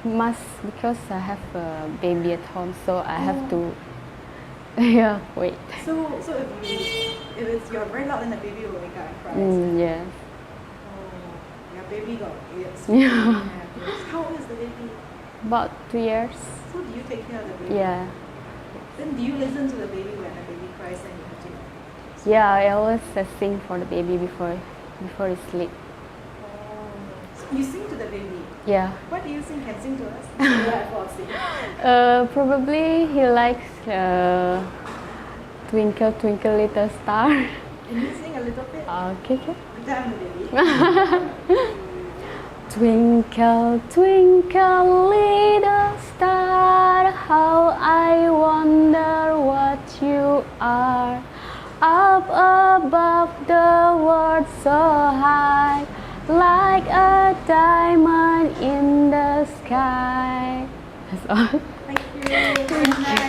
must because I have a baby at home, so I have to wait. So if it's you're very loud, then the baby will wake up and cry. Yes. Oh, your baby got ears. Yeah. How old is the baby? About 2 years. So do you take care of the baby? Yeah. Then do you listen to the baby when the baby cries and you have to? Yeah, I always sing for the baby before he sleep. Oh. So you sing to the baby? Yeah. What do you sing? Can sing to us? Yeah, I fall asleep. Probably he likes Twinkle Twinkle Little Star. Can you sing a little bit? Okay. Tell the baby. Twinkle, twinkle, little star, how I wonder what you are. Up above the world so high, like a diamond in the sky. That's all. Thank you. Good night.